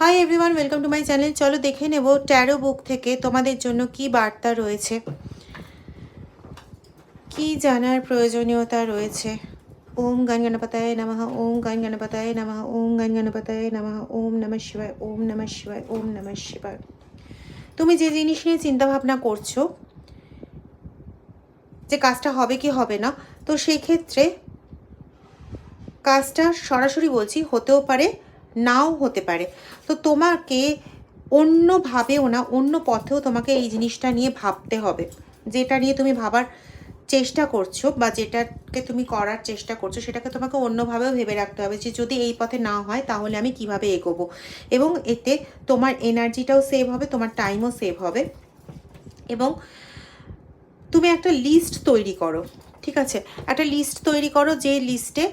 Hi everyone, welcome to my channel. চলো দেখে নেব ট্যারো বুক থেকে তোমাদের জন্য কি বার্তা রয়েছে, কি জানার প্রয়োজনীয়তা রয়েছে। ওম গণ গণপতায় নমঃ, ওম গণ গণপতায় নমঃ, ওম গণ গণপতায় নমঃ, ওম নমঃ শিবায়, ওম নমঃ শিবায়, ওম নমঃ শিবায়। তুমি যে জিনিস নিয়ে চিন্তাভাবনা করছো যে কাজটা হবে কি হবে না, তো সেই ক্ষেত্রে কাজটা সরাসরি বলছি হতেও পারে, নাও হতে পারে। তো তোমাকে অন্যভাবেও না, অন্য পথেও তোমাকে এই জিনিসটা নিয়ে ভাবতে হবে। যেটা নিয়ে তুমি ভাবার চেষ্টা করছো বা যেটাকে তুমি করার চেষ্টা করছো, সেটাকে তোমাকে অন্যভাবেও ভেবে রাখতে হবে যে যদি এই পথে না হয় তাহলে আমি কিভাবে এগোবো। এবং এতে তোমার এনার্জিটাও সেভ হবে, তোমার টাইমও সেভ হবে। এবং তুমি একটা লিস্ট তৈরি করো, ঠিক আছে? একটা লিস্ট তৈরি করো, যে লিস্টে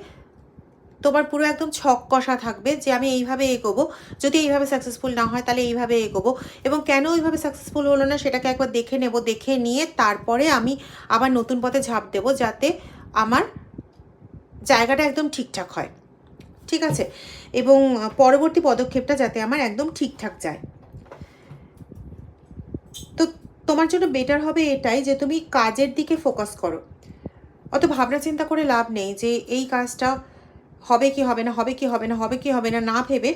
তোমার পুরো একদম ছক কষা থাকবে যে আমি এইভাবে এগোবো, যদি এইভাবে সাকসেসফুল না হয় তাহলে এইভাবে এগোবো, এবং কেন ওইভাবে সাকসেসফুল হলো না সেটাকে একবার দেখে নেব। দেখে নিয়ে তারপরে আমি আবার নতুন পথে ঝাঁপ দেবো, যাতে আমার জায়গাটা একদম ঠিকঠাক হয়, ঠিক আছে? এবং পরবর্তী পদক্ষেপটা যাতে আমার একদম ঠিকঠাক যায়। তো তোমার জন্য বেটার হবে এটাই যে তুমি কাজের দিকে ফোকাস করো। অত ভাবনা চিন্তা করে লাভ নেই যে এই কাজটা হবে কি হবে না, হবে কি হবে না, হবে কি হবে না, না ভেবে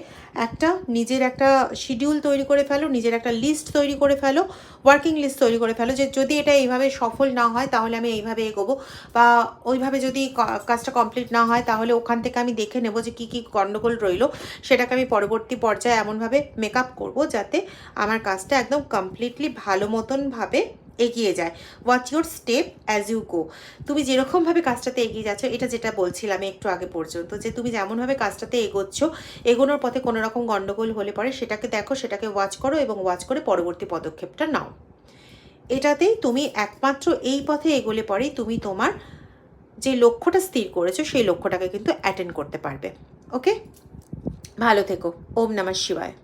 একটা নিজের একটা শিডিউল তৈরি করে ফেলো, নিজের একটা লিস্ট তৈরি করে ফেলো, ওয়ার্কিং লিস্ট তৈরি করে ফেলো যে যদি এটা এইভাবে সফল না হয় তাহলে আমি এইভাবে এগোবো, বা ওইভাবে যদি কাজটা কমপ্লিট না হয় তাহলে ওখান থেকে আমি দেখে নেব যে কী কী গণ্ডগোল রইলো, সেটাকে আমি পরবর্তী পর্যায়ে এমনভাবে মেকআপ করবো যাতে আমার কাজটা একদম কমপ্লিটলি ভালো মতনভাবে এগিয়ে যায়। Watch your step as you go. তুমি যেরকমভাবে কাজটাতে এগিয়ে যাচ্ছ, এটা যেটা বলছিলাম একটু আগে পর্যন্ত, যে তুমি যেমনভাবে কাজটাতে এগোচ্ছ, এগোনোর পথে কোনো রকম গণ্ডগোল হলে পরে সেটাকে দেখো, সেটাকে ওয়াচ করো এবং ওয়াচ করে পরবর্তী পদক্ষেপটা নাও। এটাতেই তুমি একমাত্র এই পথে এগোলে পরেই তুমি তোমার যে লক্ষ্যটা স্থির করেছো সেই লক্ষ্যটাকে কিন্তু অ্যাটেন্ড করতে পারবে। ওকে, ভালো থেকো। ওম নমঃ শিবায়।